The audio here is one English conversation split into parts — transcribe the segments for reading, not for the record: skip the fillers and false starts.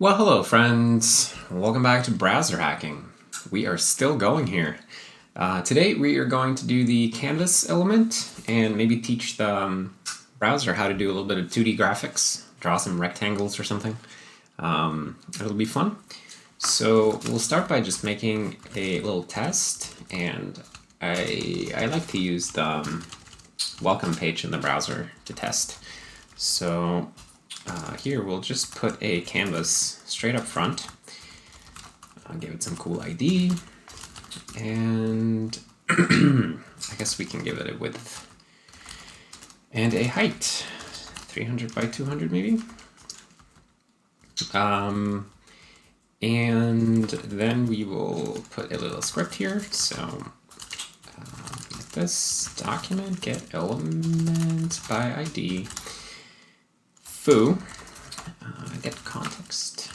Well, hello friends. Welcome back to browser hacking. We are still going here. Today we are going to do the canvas element and maybe teach the browser how to do a little bit of 2D graphics, draw some rectangles or something. It'll be fun. So we'll start by just making a little test, and I like to use the welcome page in the browser to test. So here we'll just put a canvas straight up front. I'll give it some cool ID, and I guess we can give it a width and a height, 300 by 200 maybe. And then we will put a little script here. So like this, document get element by ID. Foo, get context,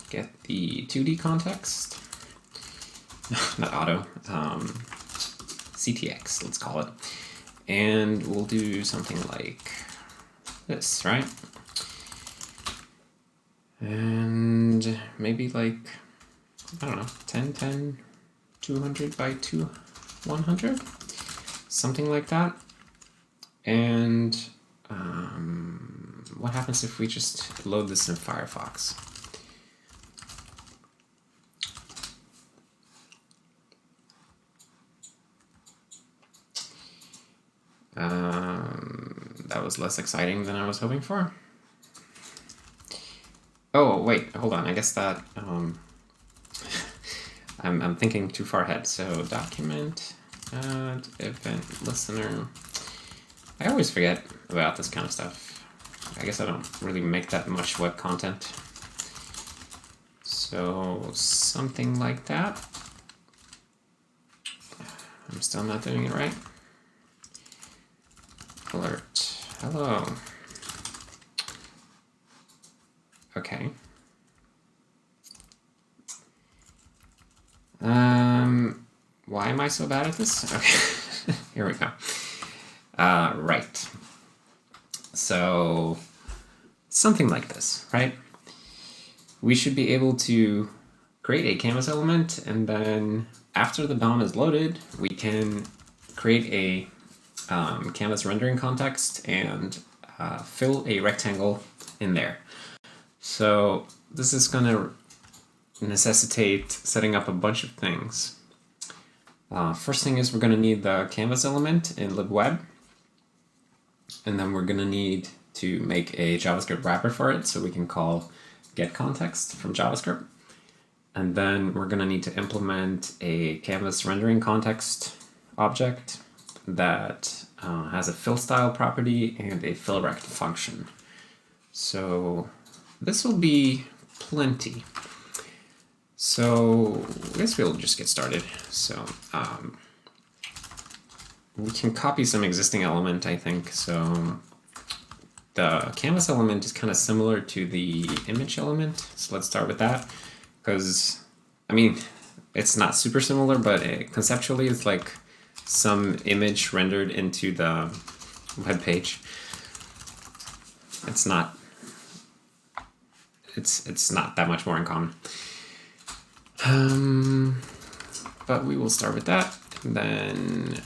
get the 2D context, not auto, CTX, let's call it. And we'll do something like this, right? And maybe like, I don't know, 10, 200 by 100, something like that. And what happens if we just load this in Firefox? That was less exciting than I was hoping for. Oh, wait, hold on. I guess that I'm thinking too far ahead. So document add event listener. I always forget about this kind of stuff. I guess I don't really make that much web content. So something like that. I'm still not doing it right. Alert. Hello. Okay. Why am I so bad at this? Okay. Here we go. Right. So something like this, right? We should be able to create a canvas element, and then after the DOM is loaded, we can create a canvas rendering context and fill a rectangle in there. So this is going to necessitate setting up a bunch of things. First thing is we're going to need the canvas element in libweb, and then we're going to need to make a JavaScript wrapper for it, so we can call getContext from JavaScript. And then we're going to need to implement a canvas rendering context object that has a fill style property and a fill rect function. So this will be plenty. So I guess we'll just get started. So we can copy some existing element, I think. So the canvas element is kind of similar to the image element. So let's start with that, because I mean, it's not super similar, but conceptually it's like some image rendered into the web page. It's not that much more in common. But we will start with that, and then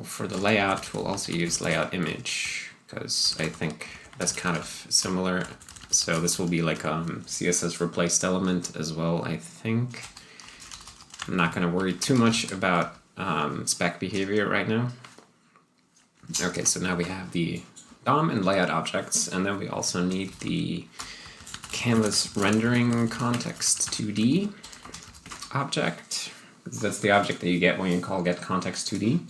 for the layout we'll also use layout image, because I think that's kind of similar. So this will be like CSS replaced element as well, I think. I'm not going to worry too much about spec behavior right now. Okay, so now we have the DOM and layout objects, and then we also need the canvas rendering context 2D object. That's the object that you get when you call getContext2D.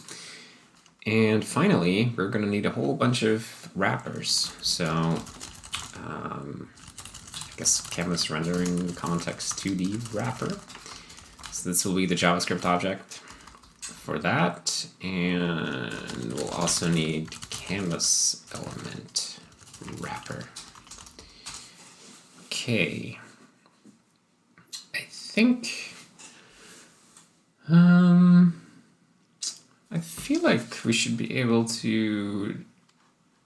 And finally, we're going to need a whole bunch of wrappers. So I guess canvas rendering context 2D wrapper. So this will be the JavaScript object for that. And we'll also need canvas element wrapper. Okay. I think I feel like we should be able to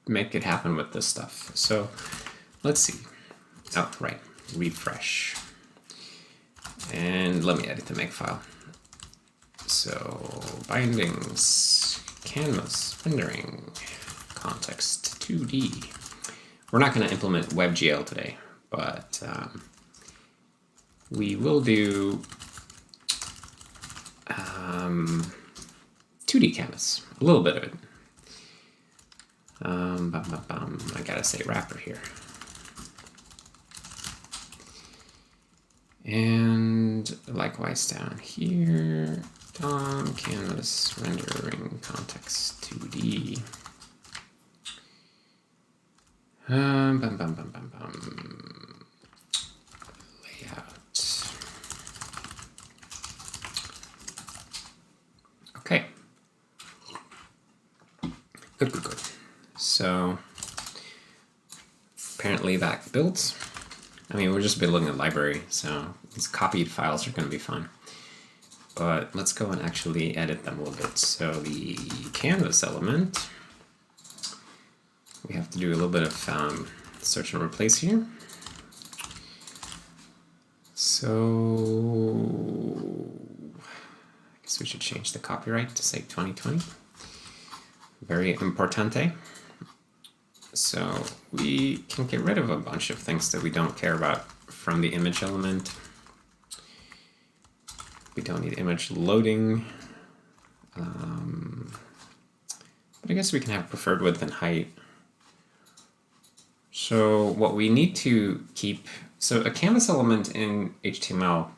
make it happen with this stuff. So let's see. Oh, right. refresh. And let me edit the makefile. So bindings, canvas, rendering, context 2D. We're not going to implement WebGL today, but we will do 2D canvas, a little bit of it. I gotta say wrapper here. And likewise down here, DOM, canvas, rendering, context 2D. Layout. Okay. Good. So apparently that builds. I mean, we're just building a library, so these copied files are going to be fine. But let's go and actually edit them a little bit. So the canvas element, we have to do a little bit of search and replace here. So I guess we should change the copyright to say 2020. Very importante. So we can get rid of a bunch of things that we don't care about from the image element. We don't need image loading. But I guess we can have preferred width and height. So what we need to keep, so a canvas element in HTML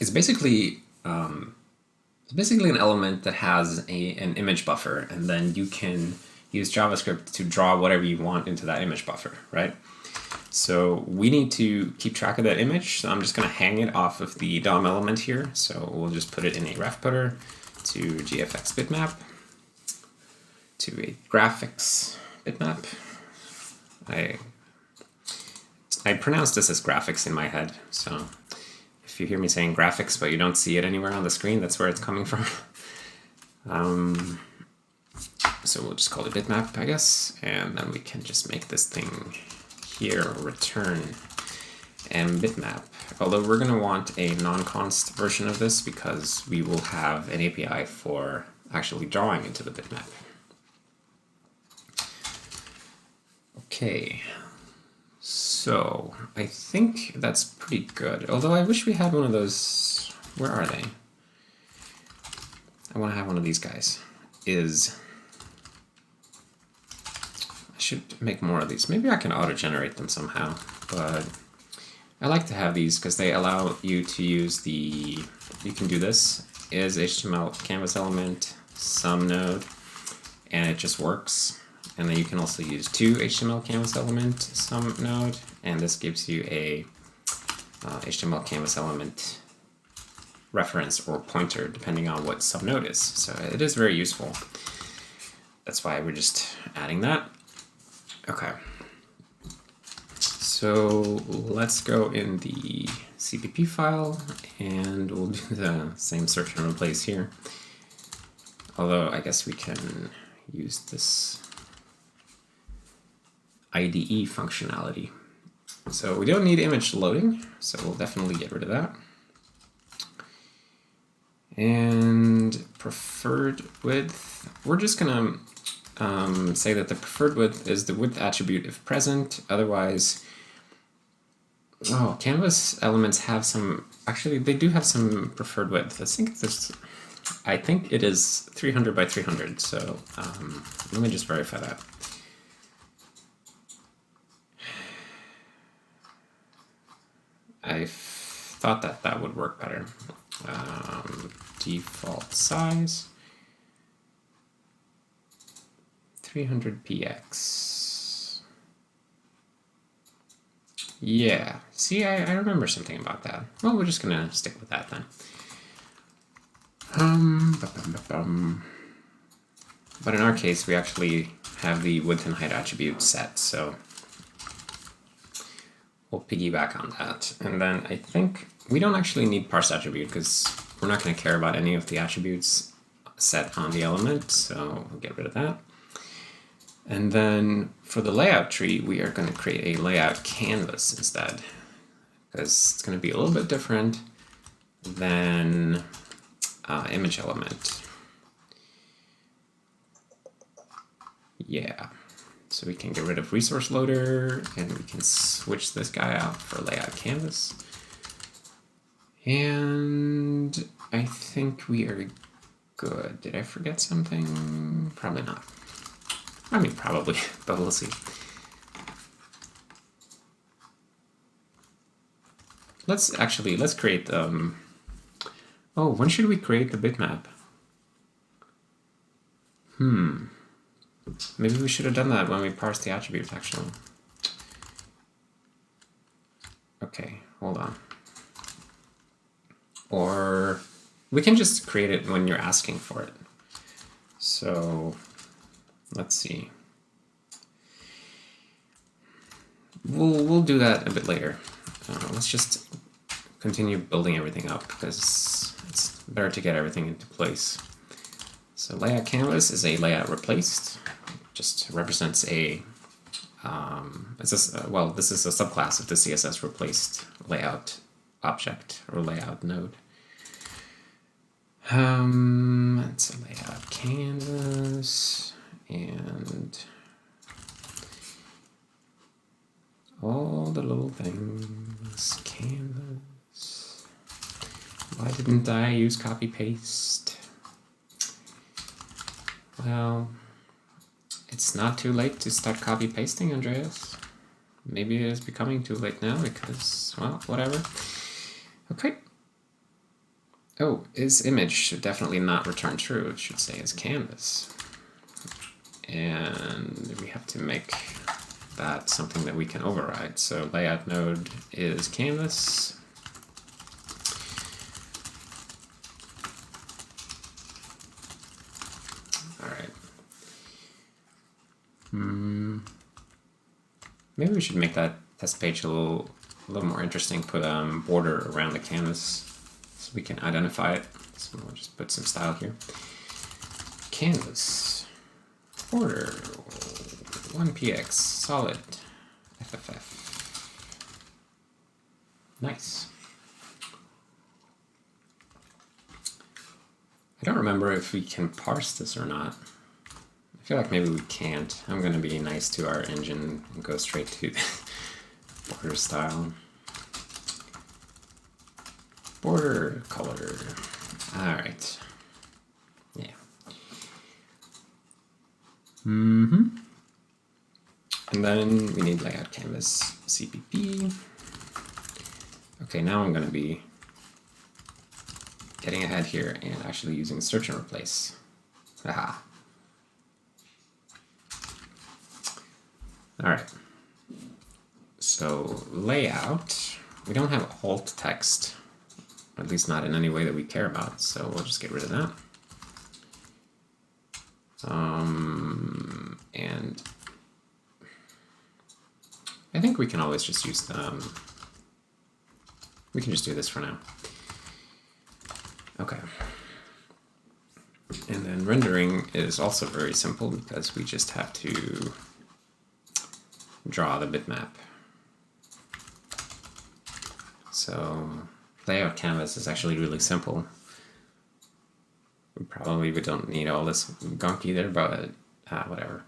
is basically an element that has an image buffer, and then you can use JavaScript to draw whatever you want into that image buffer, right? So we need to keep track of that image. So I'm just going to hang it off of the DOM element here. So we'll just put it in a ref footer to GFX bitmap to a graphics bitmap. I pronounce this as graphics in my head. So if you hear me saying graphics but you don't see it anywhere on the screen, that's where it's coming from. So we'll just call it bitmap, I guess, and then we can just make this thing here return and bitmap. Although we're going to want a non-const version of this because we will have an API for actually drawing into the bitmap. Okay, so I think that's pretty good. Although I wish we had one of those. Where are they? I want to have one of these guys. I should make more of these. Maybe I can auto-generate them somehow, but I like to have these because they allow you to use you can do this, is HTML canvas element, some node, and it just works. And then you can also use to HTML canvas element, some node, and this gives you a HTML canvas element reference or pointer depending on what some node is. So it is very useful. That's why we're just adding that. Okay. So let's go in the CPP file and we'll do the same search and replace here. Although I guess we can use this IDE functionality. So we don't need image loading, so we'll definitely get rid of that. And preferred width, we're just gonna say that the preferred width is the width attribute if present. Otherwise, canvas elements have some, actually they do have some preferred width. I think it is 300 by 300. So let me just verify that. I thought that would work better. Default size 300 px. Yeah, see, I remember something about that. Well, we're just gonna stick with that then. But in our case, we actually have the width and height attribute set, so we'll piggyback on that. And then I think we don't actually need parse attribute because we're not going to care about any of the attributes set on the element, so we'll get rid of that. And then for the layout tree, we are going to create a layout canvas instead. because it's going to be a little bit different than image element. Yeah, so we can get rid of resource loader, and we can switch this guy out for layout canvas. And I think we are good. Did I forget something? Probably not. I mean, probably, but we'll see. Let's create oh, when should we create the bitmap? Maybe we should have done that when we parsed the attributes, actually. Okay, hold on. Or we can just create it when you're asking for it. So let's see. We'll do that a bit later. Let's just continue building everything up because it's better to get everything into place. So layout canvas is a layout replaced. Just represents a this is a subclass of the CSS replaced layout object or layout node. It's a layout canvas and all the little things. Canvas. Why didn't I use copy paste? Well, it's not too late to start copy pasting, Andreas. Maybe it is becoming too late now because, well, whatever. Okay. Oh, is image should definitely not return true. It should say is canvas. And we have to make that something that we can override. So layout node is canvas. All right. Maybe we should make that test page a little more interesting. Put a border around the canvas so we can identify it. So we'll just put some style here. Canvas border 1px solid FFF. Nice. I don't remember if we can parse this or not. I feel like maybe we can't. I'm going to be nice to our engine and go straight to border style. Border color. All right. Yeah. And then we need layout canvas CPP. Okay, now I'm going to be getting ahead here and actually using search and replace. Haha. All right. So layout, we don't have alt text, at least not in any way that we care about. So we'll just get rid of that. And I think we can always just use the, we can just do this for now. Okay. And then rendering is also very simple because we just have to draw the bitmap. So layout canvas is actually really simple. We don't need all this gunk either, but whatever.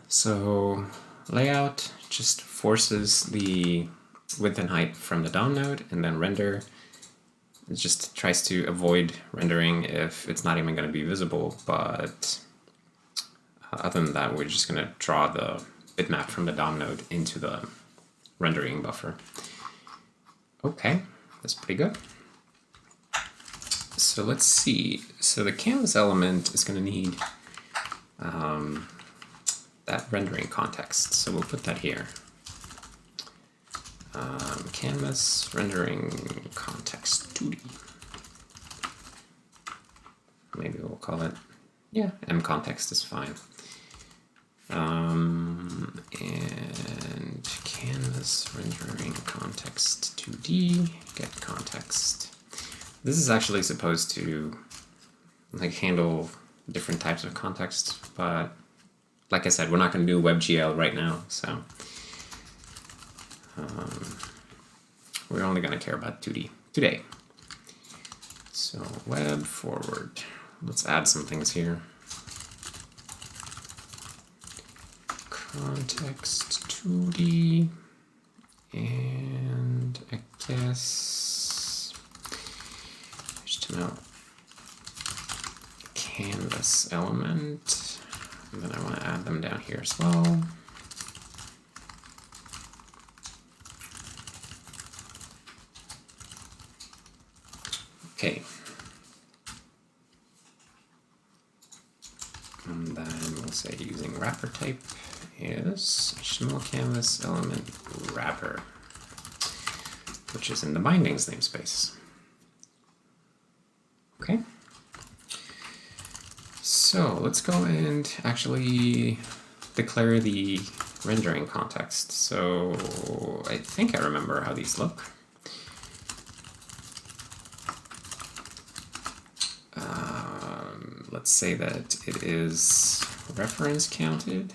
So layout just forces the width and height from the DOM node, and then render, it just tries to avoid rendering if it's not even going to be visible, but other than that, we're just going to draw the bitmap from the DOM node into the rendering buffer. Okay, that's pretty good. So let's see. So the canvas element is going to need that rendering context. So we'll put that here. Canvas rendering context 2D. Maybe we'll call it, yeah, M context is fine. And canvas rendering context 2D, get context. This is actually supposed to like handle different types of context, but like I said, we're not going to do WebGL right now, so we're only going to care about 2D today. So web forward. Let's add some things here. Context 2D, and I guess HTML canvas element, and then I want to add them down here as well. Okay. And then we'll say using wrapper type is HTML canvas element wrapper, which is in the bindings namespace. Okay. So let's go and actually declare the rendering context. So I think I remember how these look. Let's say that it is reference counted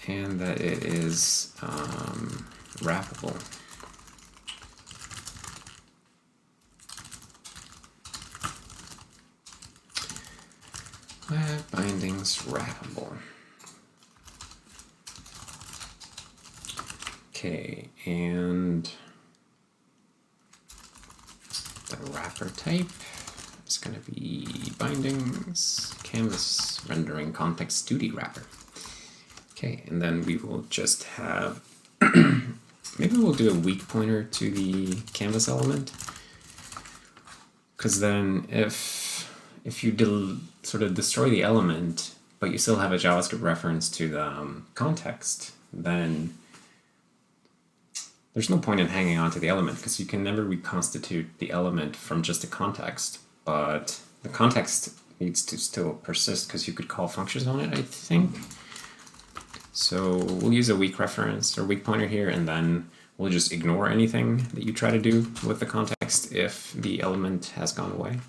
and that it is wrappable. Web bindings wrappable. Okay, and the wrapper type is going to be bindings canvas rendering context 2D wrapper. Okay, and then we will just have maybe we'll do a weak pointer to the canvas element, because then if you sort of destroy the element but you still have a JavaScript reference to the context, then there's no point in hanging on to the element, because you can never reconstitute the element from just a context, but the context needs to still persist because you could call functions on it, I think. So we'll use a weak reference or weak pointer here, and then we'll just ignore anything that you try to do with the context if the element has gone away.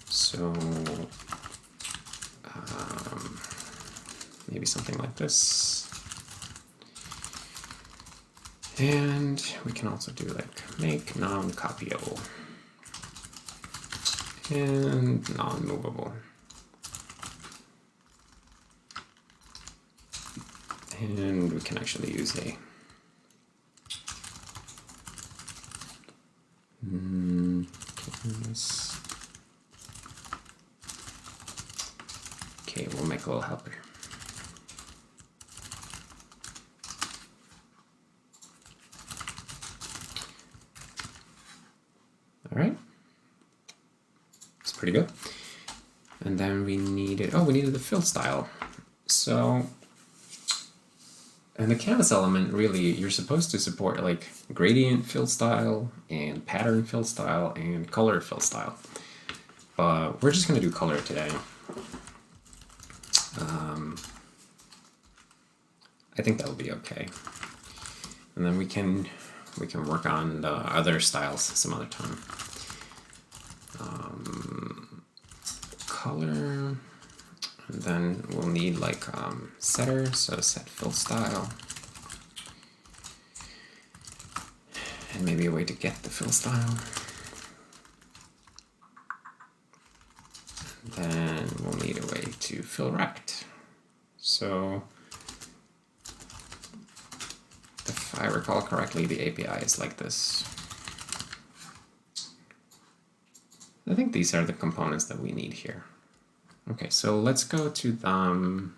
So maybe something like this. And we can also do like make non-copyable and non-movable. And we can actually use a okay, we'll make a little helper. All right, it's pretty good. And then we needed, we needed the fill style. So, and the canvas element, really, you're supposed to support like gradient fill style and pattern fill style and color fill style. But we're just going to do color today. I think that'll be okay. And then we can work on the other styles some other time. Color, and then we'll need like setter, so set fill style, and maybe a way to get the fill style. And then we'll need a way to fill rect. So if I recall correctly, the API is like this. I think these are the components that we need here. Okay, so let's go to the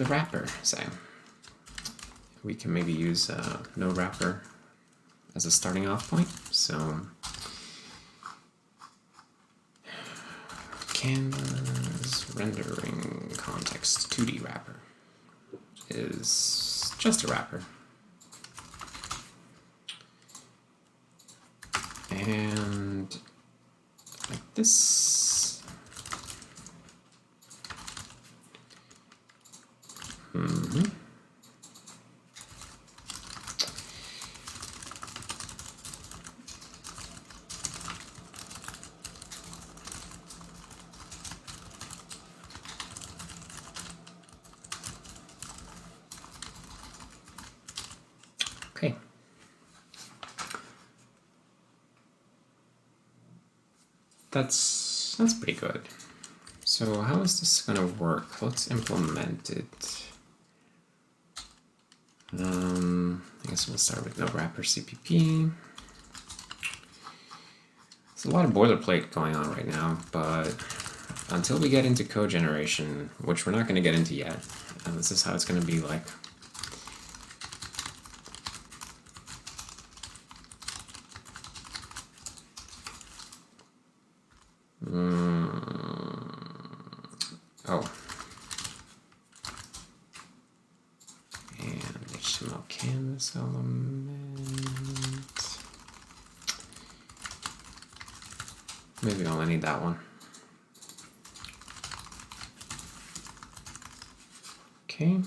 wrapper, say. We can maybe use no wrapper as a starting off point. So canvas rendering context 2D wrapper is just a wrapper. And like this. that's pretty good. So how is this going to work? Let's implement it. I guess we'll start with no wrapper CPP. There's a lot of boilerplate going on right now, but until we get into code generation, which we're not going to get into yet, this is how it's going to be like. Oh. And HTML canvas element. Maybe I'll only need that one. Okay.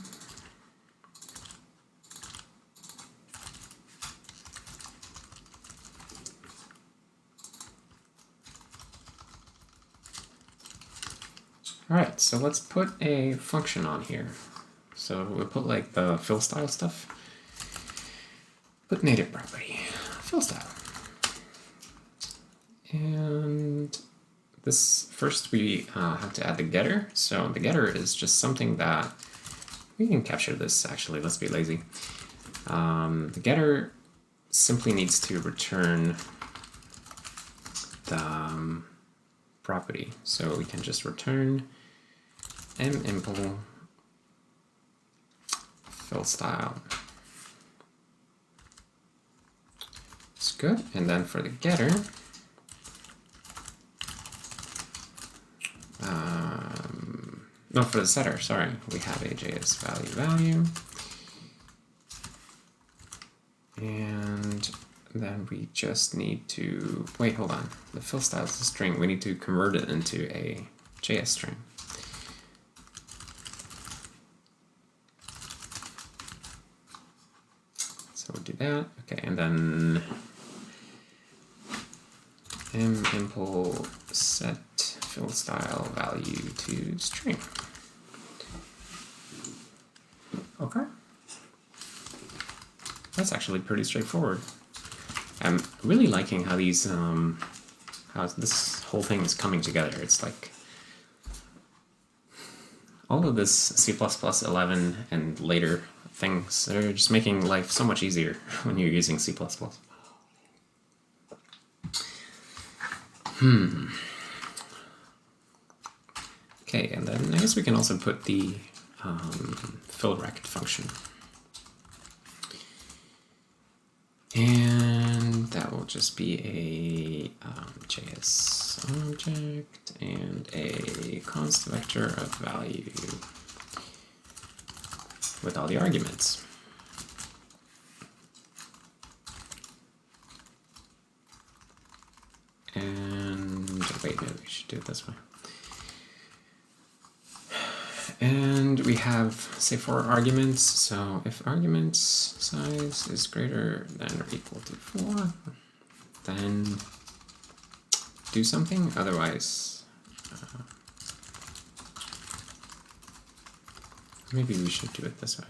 All right, so let's put a function on here. So we'll put like the fill style stuff. Put native property, fill style. And this first we have to add the getter. So the getter is just something that we can capture this actually, let's be lazy. The getter simply needs to return the property. So we can just return mimpl fill style. It's good. And then for the getter, no, for the setter, sorry, we have a JS value, and then we just need to, wait, hold on, the fill style is a string, we need to convert it into a JS string. So we'll do that, okay, and then mimpl set fill style value to string. Okay. That's actually pretty straightforward. I'm really liking how these, how this whole thing is coming together. It's like all of this C++ 11 and later things, they're just making life so much easier when you're using C++. Okay, and then I guess we can also put the fill rect function. And that will just be a JS object and a const vector of value with all the arguments. And wait, maybe we should do it this way. And we have, say, 4 arguments. So if arguments size is greater than or equal to 4, then do something. Otherwise, maybe we should do it this way.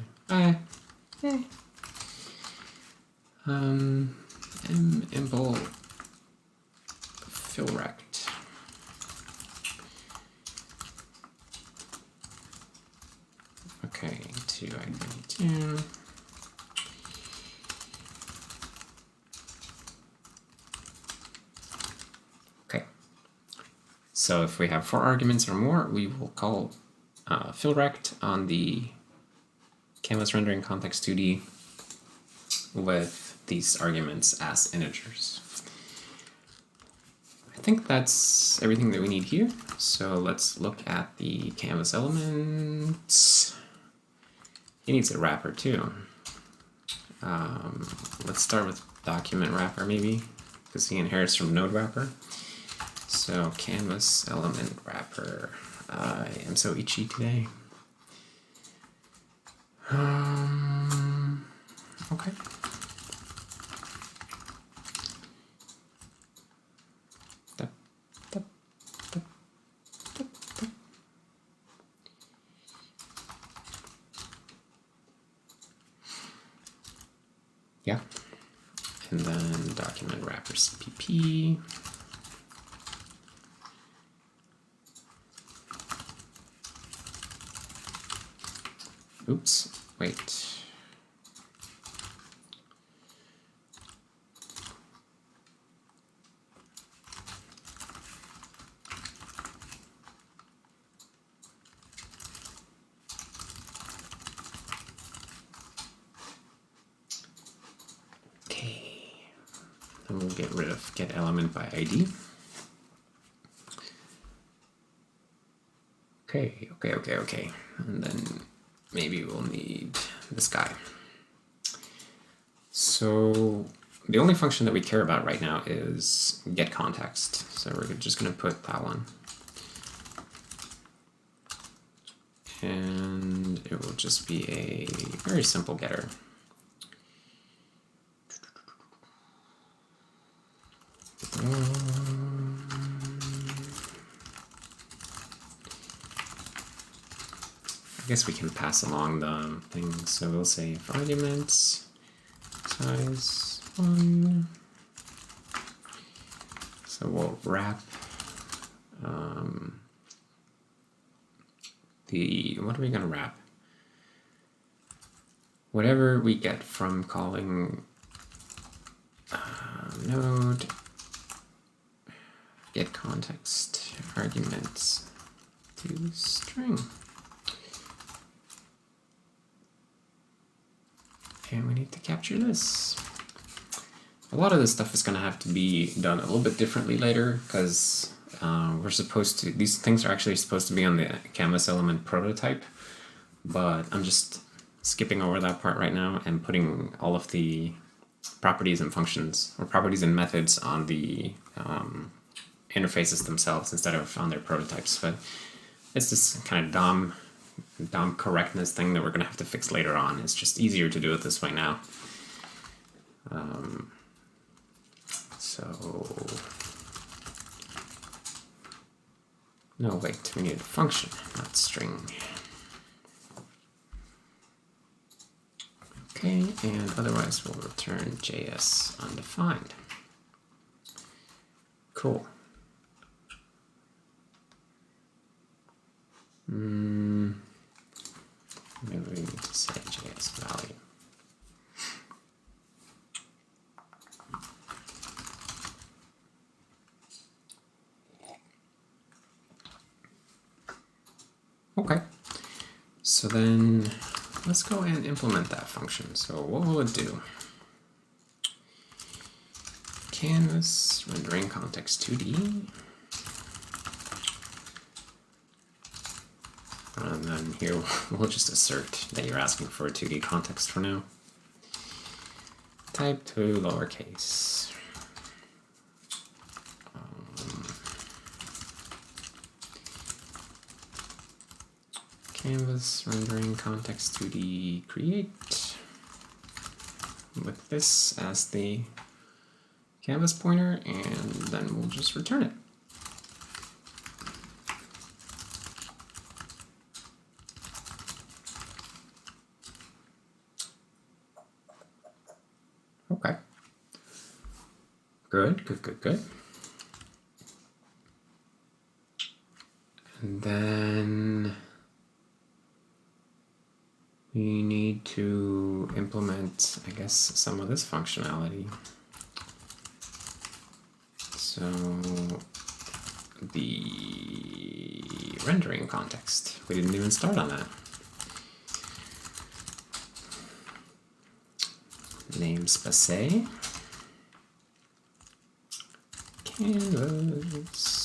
Mimpl fill rect. Okay, to ID2. Okay. So if we have 4 arguments or more, we will call fill rect on the canvas rendering context 2D with these arguments as integers. I think that's everything that we need here. So let's look at the canvas elements. He needs a wrapper too. Let's start with document wrapper maybe, because he inherits from node wrapper. So canvas element wrapper. I am so itchy today. Okay. Yeah, and then document wrapper CPP. Oops, wait. Okay, then we'll get rid of get element by ID. Okay. And then maybe we'll need this guy. So the only function that we care about right now is get context. So we're just going to put that one. And it will just be a very simple getter. I guess we can pass along the things. So we'll say for arguments, size 1. So we'll wrap what are we going to wrap? Whatever we get from calling node get context arguments to string. And we need to capture this. A lot of this stuff is going to have to be done a little bit differently later because we're supposed to, these things are actually supposed to be on the canvas element prototype, but I'm just skipping over that part right now and putting all of the properties and functions or properties and methods on the interfaces themselves instead of on their prototypes. But it's this kind of DOM correctness thing that we're going to have to fix later on. It's just easier to do it this way now. No, wait, we need a function, not string. Okay, and otherwise we'll return JS undefined. Cool. Maybe we need to say JS value. Okay, so then let's go and implement that function. So what will it do? Canvas rendering context 2D. And then here we'll just assert that you're asking for a 2D context for now. Type to lowercase. Canvas rendering context 2D create with this as the canvas pointer, and then we'll just return it. Okay. Good. And then we need to implement, I guess, some of this functionality. So the rendering context, we didn't even start on that. Namespace, canvas.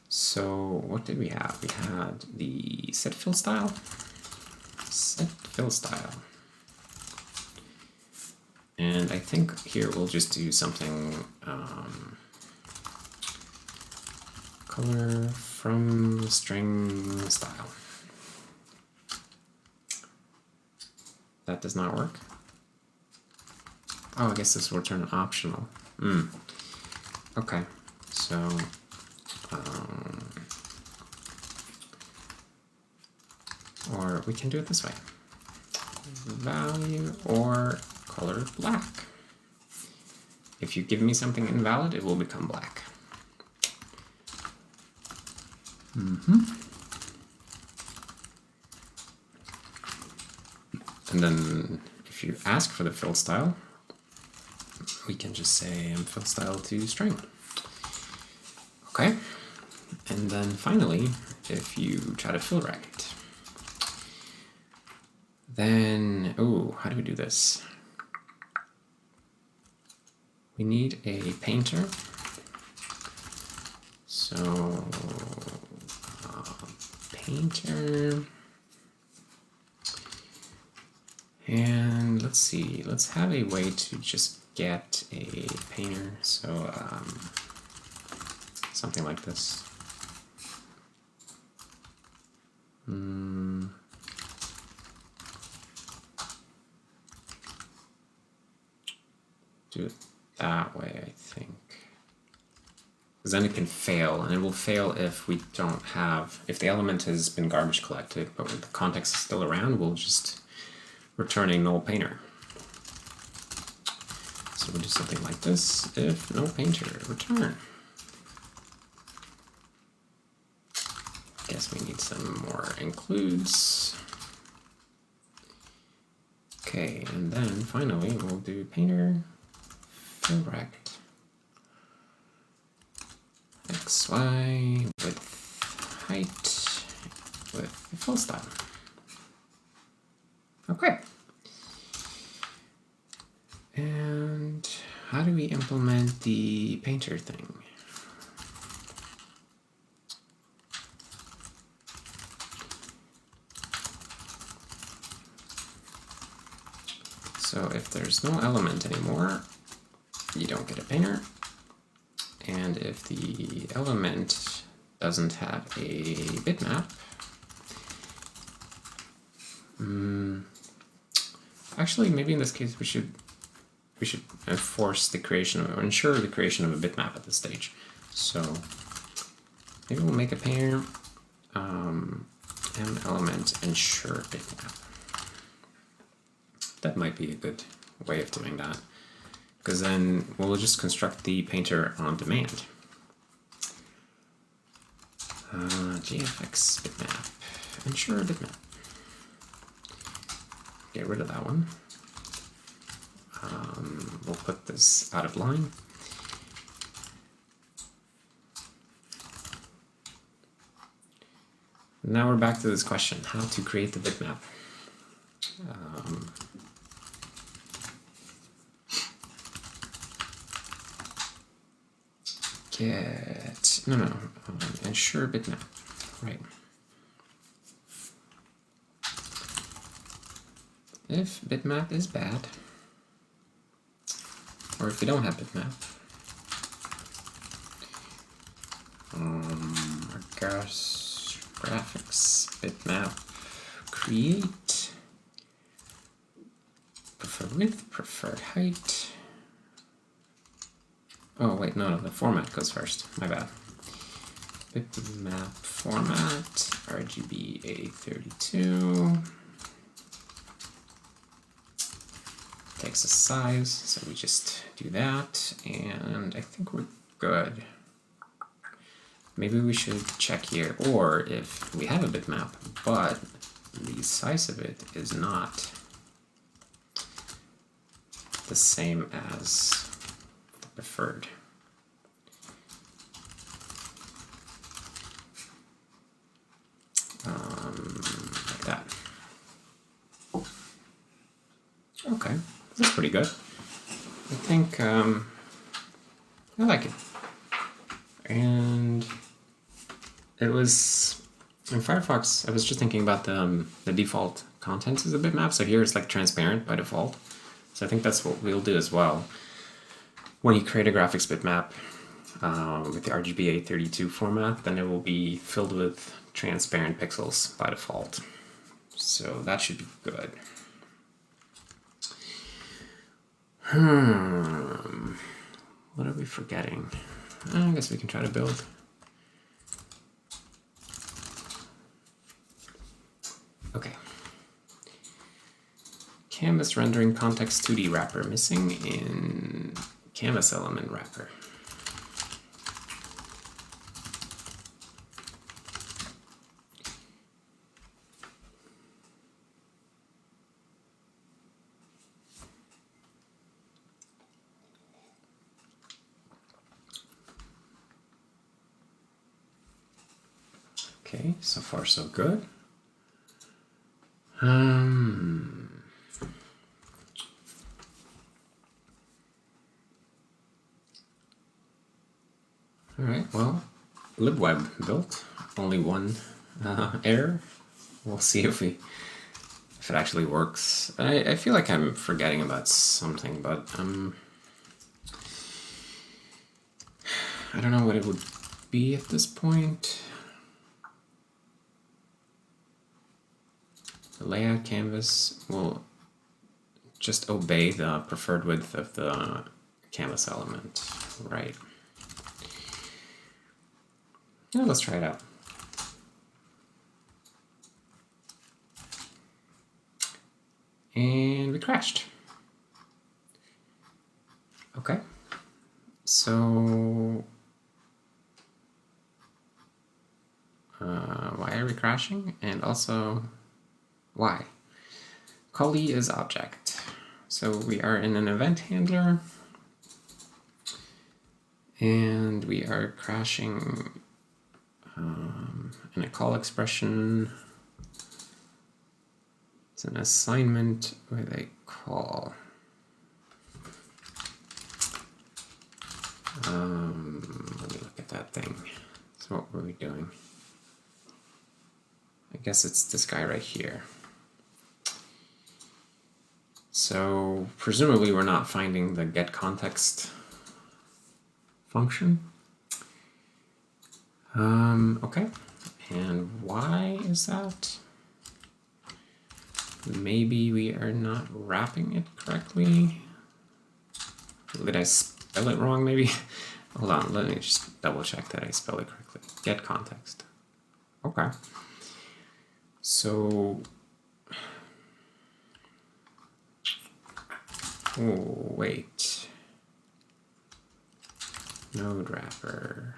So what did we have? We had the set fill style. And I think here we'll just do something color from string style. That does not work. Oh, I guess this will return optional. Okay, so Or we can do it this way. Value or color black. If you give me something invalid, it will become black. And then if you ask for the fill style, we can just say fill style to string. Okay. And then finally, if you try to fill rec it, then, oh, how do we do this? We need a painter. So, painter. And let's see, let's have a way to just get a painter. So, something like this. Do it that way, I think. Because then it can fail, and it will fail if we don't have, if the element has been garbage collected, but when the context is still around, we'll just return a null painter. So we'll do something like this, if no painter, return. Guess we need some more includes. Okay, and then finally we'll do painter fill rect xy with height with fill style. Okay. And how do we implement the painter thing? So if there's no element anymore, you don't get a painter. And if the element doesn't have a bitmap, actually maybe in this case we should enforce the creation of, or ensure the creation of a bitmap at this stage. So maybe we'll make a painter m element ensure bitmap. That might be a good way of doing that, because then we'll just construct the painter on demand. GFX bitmap, ensure bitmap. Get rid of that one. We'll put this out of line. Now we're back to this question, how to create the bitmap. Ensure bitmap, right. If bitmap is bad, or if you don't have bitmap, graphics bitmap create, preferred width, preferred height. Oh wait, no, the format goes first, my bad. Bitmap format, RGB A32. Takes a size, so we just do that, and I think we're good. Maybe we should check here, or if we have a bitmap, but the size of it is not the same as the preferred. Like that. Okay, that's pretty good. I think I like it. And it was in Firefox, I was just thinking about the default contents is a bitmap. So here it's like transparent by default. So I think that's what we'll do as well. When you create a graphics bitmap with the RGB A32 format, then it will be filled with transparent pixels by default. So that should be good. What are we forgetting? I guess we can try to build. Okay. Canvas rendering context 2D wrapper missing in canvas element wrapper. Okay, so far so good. All right, well, libweb built, only one error. We'll see if it actually works. I feel like I'm forgetting about something, but I don't know what it would be at this point. The layout canvas will just obey the preferred width of the canvas element, right? Yeah, let's try it out. And we crashed. Okay, so why are we crashing? And also, why? Callee is object. So we are in an event handler, and we are crashing in a call expression. It's an assignment with a call. Let me look at that thing. So what were we doing? I guess it's this guy right here. So presumably we're not finding the getContext function. Okay, and why is that? Maybe we are not wrapping it correctly. Did I spell it wrong maybe? Hold on, let me just double check that I spell it correctly. getContext. Okay. So, oh, wait. Node wrapper.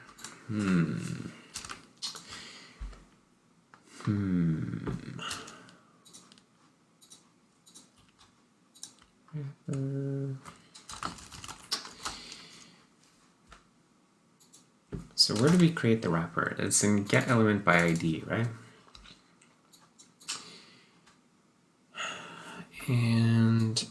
So where do we create the wrapper? It's in getElementById, right? And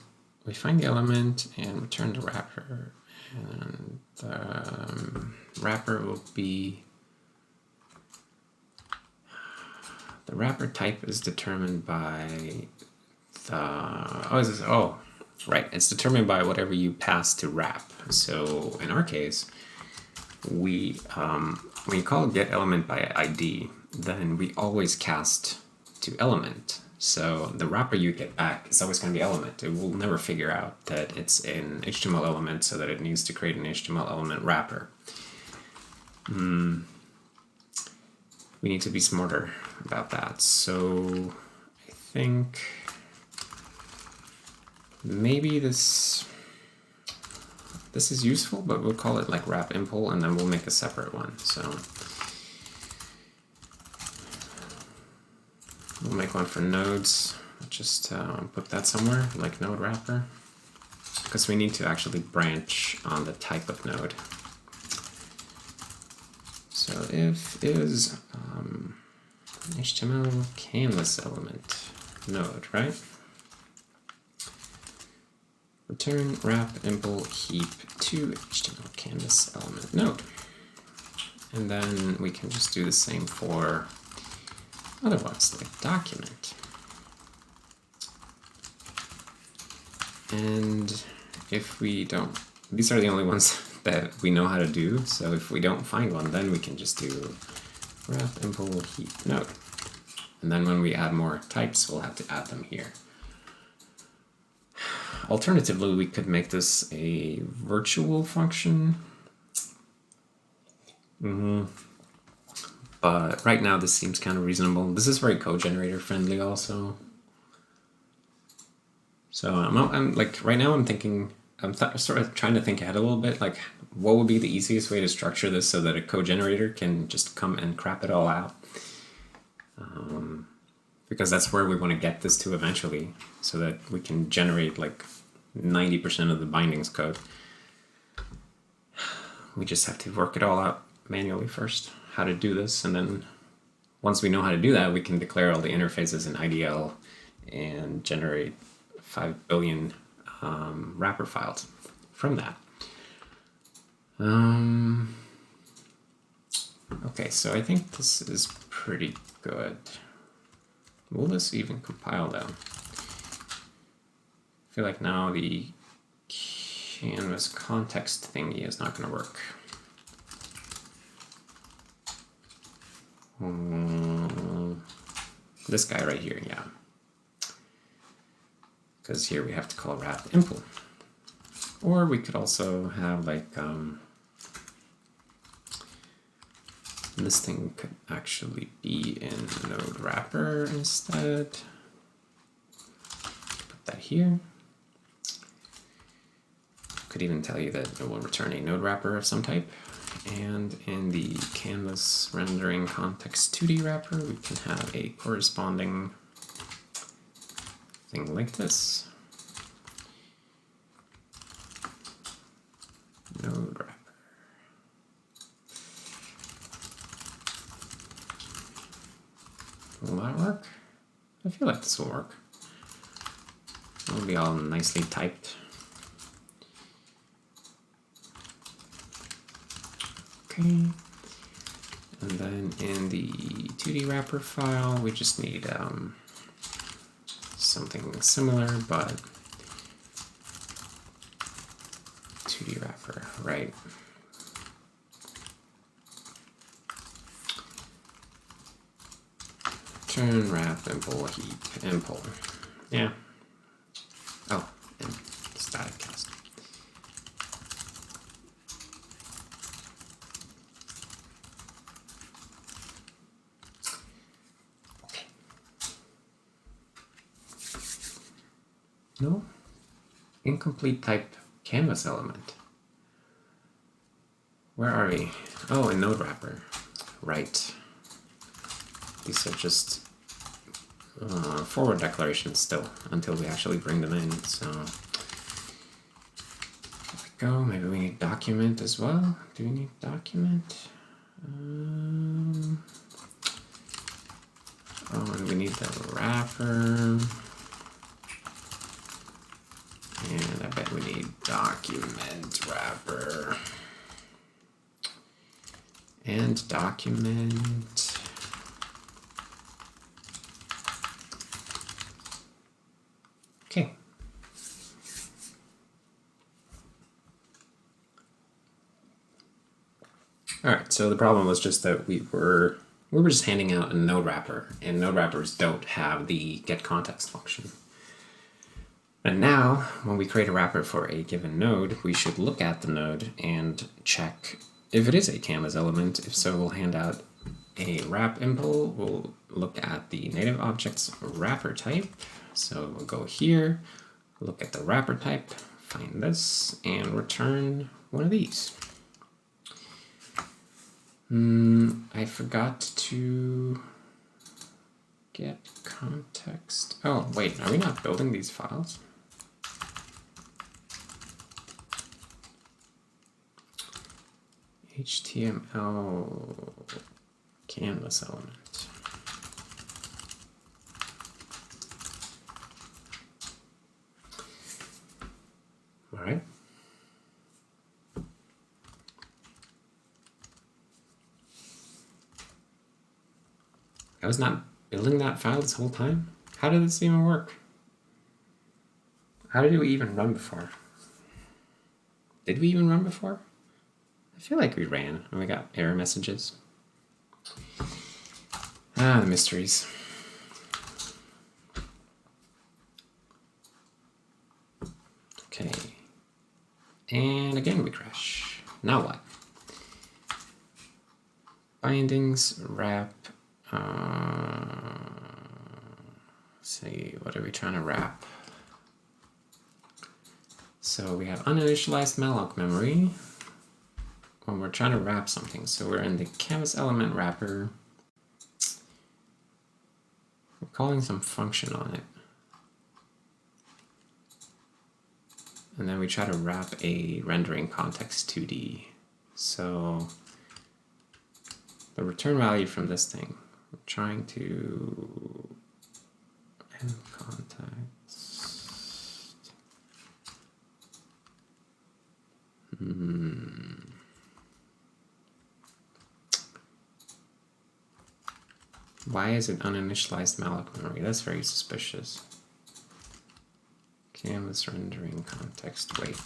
we find the element and return the wrapper. And the wrapper will be, the wrapper type is determined by the, right, it's determined by whatever you pass to wrap. So in our case, we when you call getElementById, then we always cast to element. So the wrapper you get back is always going to be element. It will never figure out that it's an HTML element so that it needs to create an HTML element wrapper. We need to be smarter about that. So I think maybe this is useful, but we'll call it like wrap impl, and then we'll make a separate one. So we'll make one for nodes. Just put that somewhere, like node wrapper, because we need to actually branch on the type of node. So if is HTML canvas element node, right? Return wrap impl heap to HTML canvas element node. And then we can just do the same for other ones, like document. And if we don't, these are the only ones that we know how to do, so if we don't find one, then we can just do wrap impl heap node. And then when we add more types, we'll have to add them here. Alternatively, we could make this a virtual function. but right now this seems kind of reasonable. This is very code generator friendly also. So I'm like, right now I'm thinking, I'm sort of trying to think ahead a little bit, like what would be the easiest way to structure this so that a code generator can just come and crap it all out. Because that's where we want to get this to eventually, so that we can generate like 90% of the bindings code. We just have to work it all out manually first, how to do this, and then once we know how to do that, we can declare all the interfaces in IDL and generate 5 billion wrapper files from that. Okay, so I think this is pretty good. Will this even compile though? I feel like now the canvas context thingy is not going to work. This guy right here, yeah. Because here we have to call wrap impl. Or we could also have like, this thing could actually be in node wrapper instead. Put that here. Could even tell you that it will return a node wrapper of some type. And in the canvas rendering context 2D wrapper, we can have a corresponding thing like this. Node wrapper. Will that work? I feel like this will work. It'll be all nicely typed. Okay. And then in the 2D wrapper file, we just need something similar, but 2D wrapper, right? Turn wrap impl heap impl. Yeah. Oh, and static cast. Okay. No. Incomplete type canvas element. Where are we? Oh, in node wrapper. Right. These are just forward declarations still until we actually bring them in. So there we go. Maybe we need document as well. Do we need document? Oh, and we need the wrapper. And I bet we need document wrapper. And document. Okay. All right, so the problem was just that we were just handing out a node wrapper, and node wrappers don't have the get context function. And now, when we create a wrapper for a given node, we should look at the node and check if it is a canvas element. If so, we'll hand out a wrap impl. We'll look at the native object's wrapper type. So we'll go here, look at the wrapper type, find this, and return one of these. I forgot to get context. Oh, wait, are we not building these files? HTML canvas element. All right. I was not building that file this whole time? How did this even work? How did we even run before? Did we even run before? I feel like we ran and we got error messages. Ah, the mysteries. Okay. And again we crash. Now what? bindings wrap. See, what are we trying to wrap? So we have uninitialized malloc memory when we're trying to wrap something. So we're in the canvas element wrapper. We're calling some function on it. And then we try to wrap a rendering context 2D. So the return value from this thing, we're trying to end context. Why is it uninitialized malloc memory? That's very suspicious. Canvas rendering context, wait.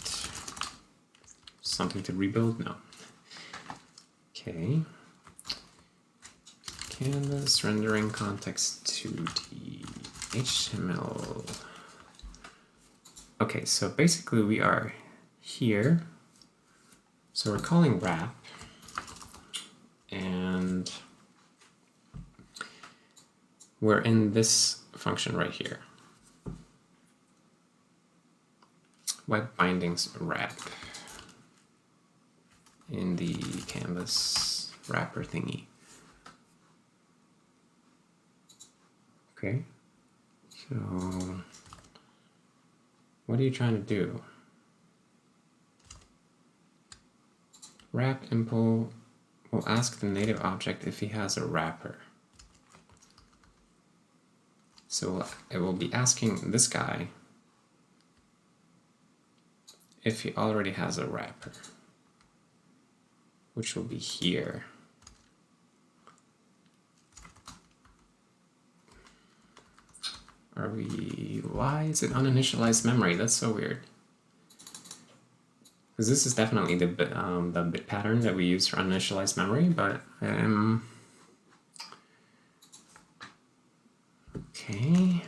Something to rebuild? No. Okay. Canvas rendering context 2D HTML. Okay, so basically we are here. So we're calling wrap, and we're in this function right here. Web bindings wrap in the canvas wrapper thingy. Okay, so what are you trying to do? Wrap impl will ask the native object if he has a wrapper. So it will be asking this guy if he already has a wrapper, which will be here. Why is it uninitialized memory? That's so weird. Because this is definitely the bit pattern that we use for uninitialized memory, but okay.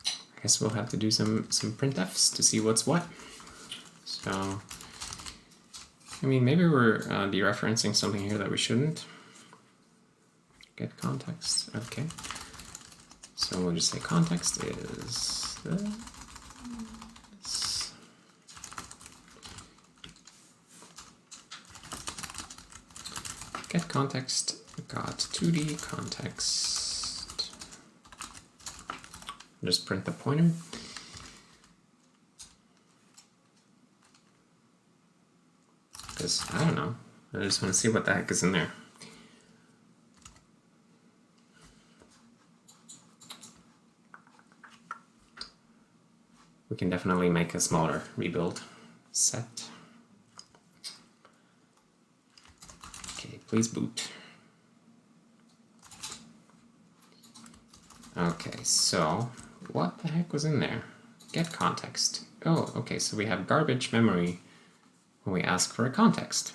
I guess we'll have to do some printfs to see what's what. So, I mean, maybe we're dereferencing something here that we shouldn't. Get context, okay. So we'll just say context is this. Get context got 2D context. Just print the pointer. Because I don't know. I just want to see what the heck is in there. We can definitely make a smaller rebuild set. Okay, please boot. Okay, so what the heck was in there? Get context. Oh, okay, so we have garbage memory when we ask for a context.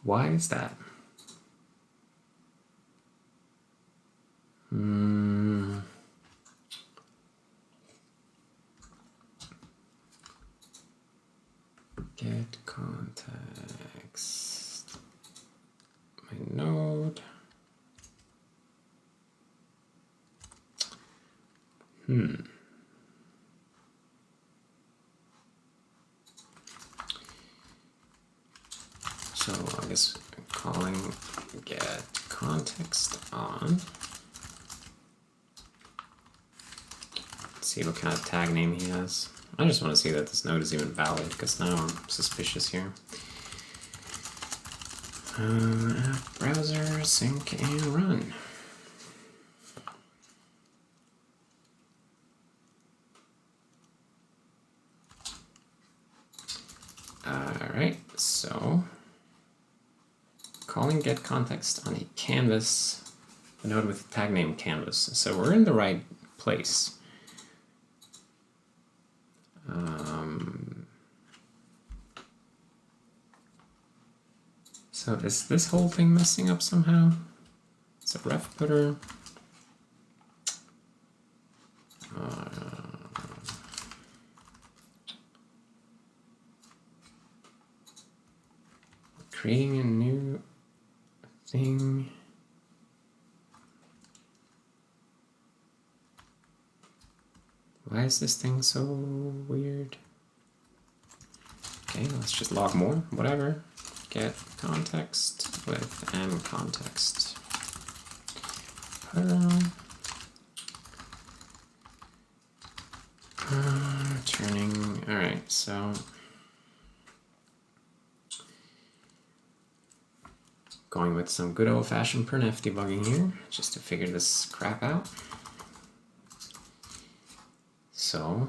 Why is that? Get context. My node. So I guess calling get context on. Let's see what kind of tag name he has. I just want to see that this node is even valid, because now I'm suspicious here. App browser, sync, and run. Alright, so calling get context on a canvas, a node with tag name canvas. So we're in the right place. So is this whole thing messing up somehow? It's a ref footer. creating a new thing. Why is this thing so weird? Okay, let's just log more, whatever. Get context with m context. Turning, all right, so going with some good old-fashioned Printf debugging here, just to figure this crap out. So,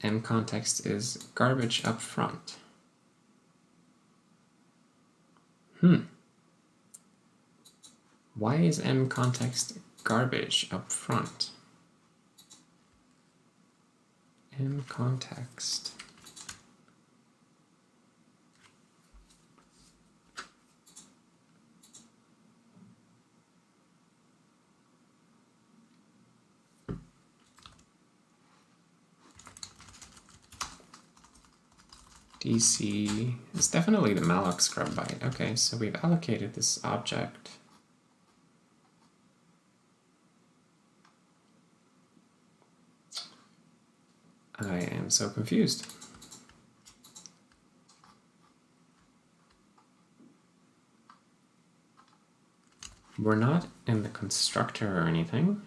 m context is garbage up front. Why is m context garbage up front? M context. DC is definitely the malloc scrub byte. Okay, so we've allocated this object. I am so confused. We're not in the constructor or anything.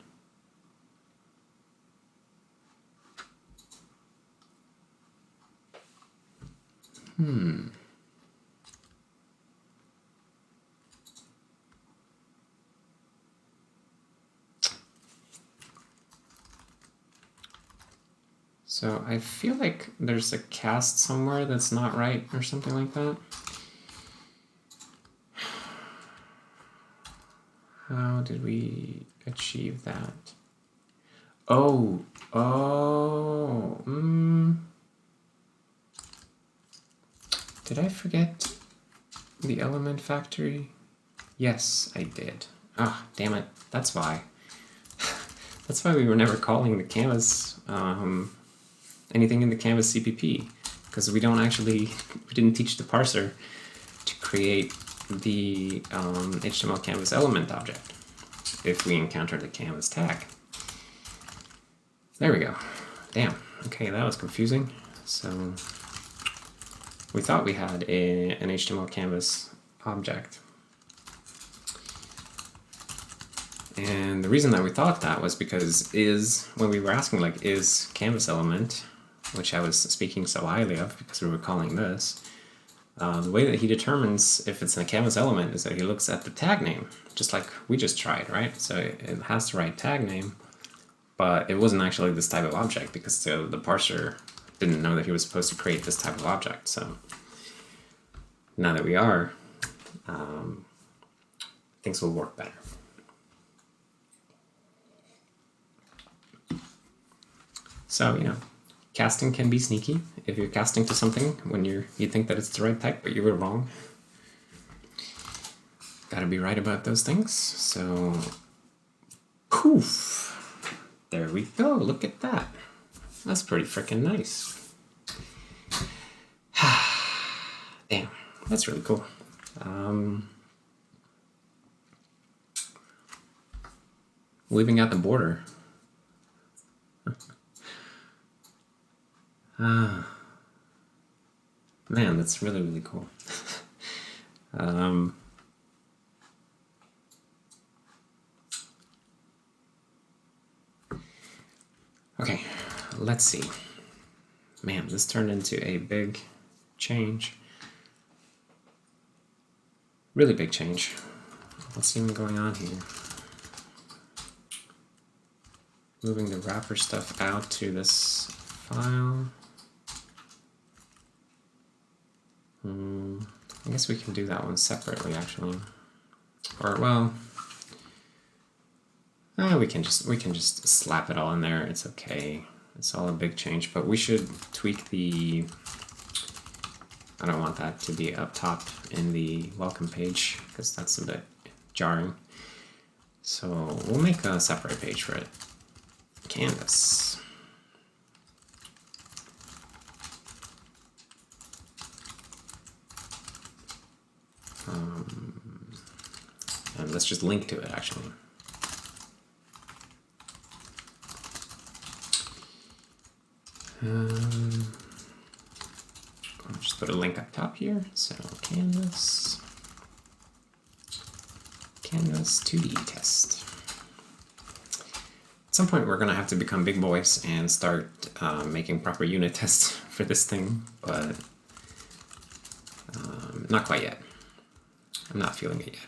So I feel like there's a cast somewhere that's not right or something like that. How did we achieve that? Did I forget the element factory? Yes, I did. Ah, damn it. That's why. That's why we were never calling the canvas, anything in the canvas CPP, because we didn't teach the parser to create the HTML canvas element object if we encountered the canvas tag. There we go. Damn. Okay, that was confusing. So we thought we had an HTML canvas object. And the reason that we thought that was because when we were asking like is canvas element, which I was speaking so highly of because we were calling this, the way that he determines if it's a canvas element is that he looks at the tag name, just like we just tried, right? So it has the right tag name, but it wasn't actually this type of object because the parser didn't know that he was supposed to create this type of object. So now that we are, things will work better. So, you know, casting can be sneaky. If you're casting to something when you think that it's the right type, but you were wrong. Gotta be right about those things. So, poof. There we go. Look at that. That's pretty freaking nice. Damn, that's really cool. Leaving out the border. Man, that's really, really cool. Okay, let's see. Man, this turned into a big change. Really big change. What's even going on here? Moving the wrapper stuff out to this file. I guess we can do that one separately, actually. Or well, we can just slap it all in there. It's okay. It's all a big change, but we should tweak the. I don't want that to be up top in the welcome page because that's a bit jarring. So we'll make a separate page for it. Canvas. And let's just link to it, actually. I'll just put a link up top here. So Canvas 2D test. At some point, we're going to have to become big boys and start making proper unit tests for this thing, but not quite yet. I'm not feeling it yet.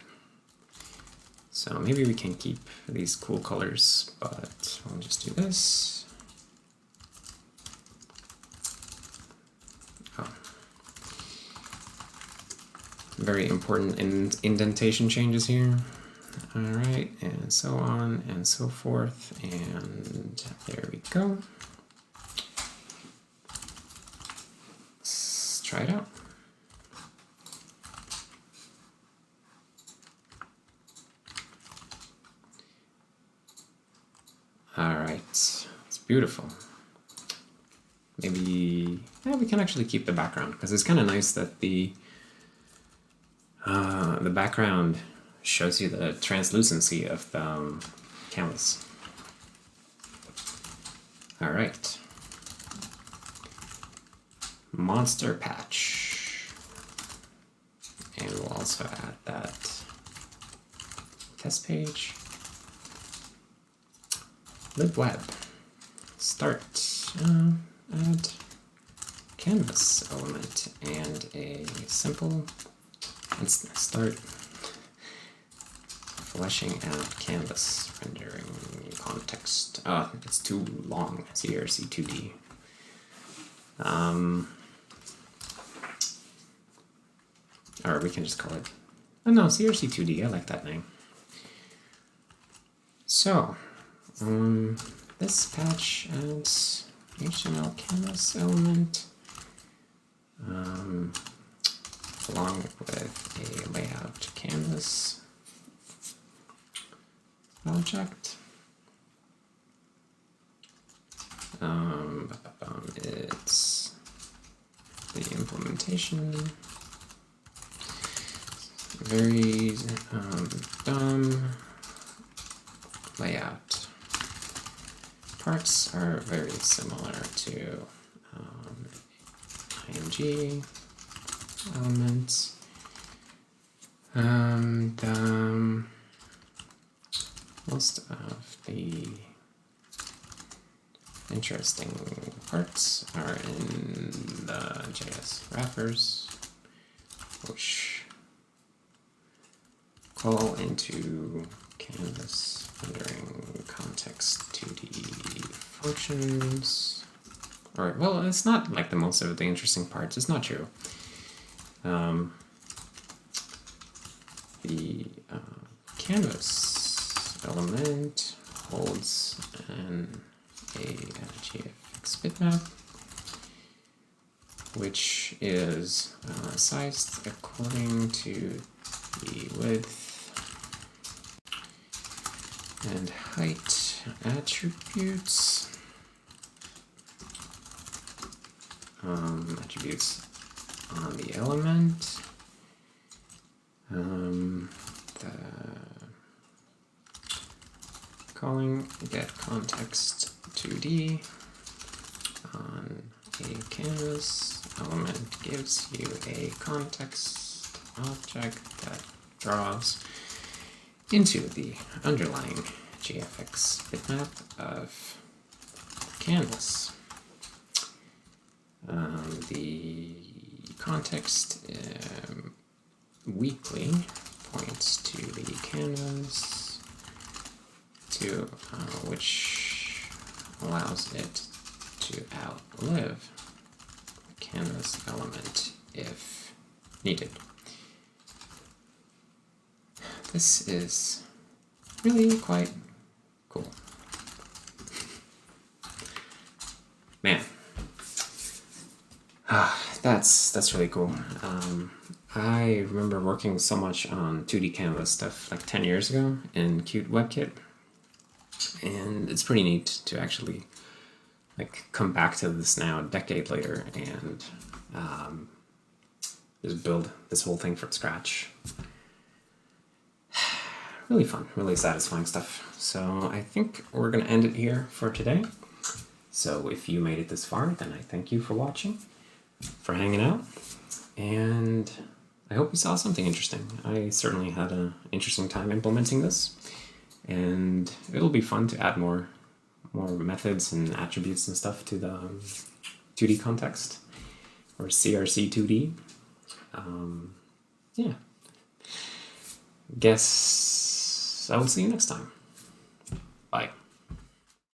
So maybe we can keep these cool colors, but I'll just do this. Oh. Very important indentation changes here. All right, and so on and so forth, and there we go. Let's try it out. All right, it's beautiful. Maybe we can actually keep the background, because it's kind of nice that the background shows you the translucency of the canvas. All right. Monster patch. And we'll also add that test page. libweb. Start. Add canvas element and a simple. And start fleshing out canvas rendering context. It's too long. CRC2D. Or we can just call it. Oh no, CRC2D. I like that name. So, this patch adds HTML canvas element along with a layout canvas object. It's the implementation. Very dumb layout. Parts are very similar to ing elements. Most of the interesting parts are in the JS wrappers, which call into canvas rendering context 2D functions. Or, well, it's not like the most of the interesting parts. It's not true. The canvas element holds a GFX bitmap, which is sized according to the width and height attributes. Attributes on the element. The calling get context 2D on a canvas element gives you a context object that draws into the underlying GFX bitmap of canvas. The context weakly points to the canvas, which allows it to outlive the canvas element if needed. This is really quite cool. Man. That's really cool. I remember working so much on 2D canvas stuff like 10 years ago in Qt WebKit, and it's pretty neat to actually like come back to this now a decade later and just build this whole thing from scratch. Really fun, really satisfying stuff. So I think we're gonna end it here for today. So if you made it this far, then I thank you for watching, for hanging out, and I hope you saw something interesting. I certainly had an interesting time implementing this, and it'll be fun to add more methods and attributes and stuff to the 2D context, or CRC 2D. Yeah. Guess I will see you next time. Bye.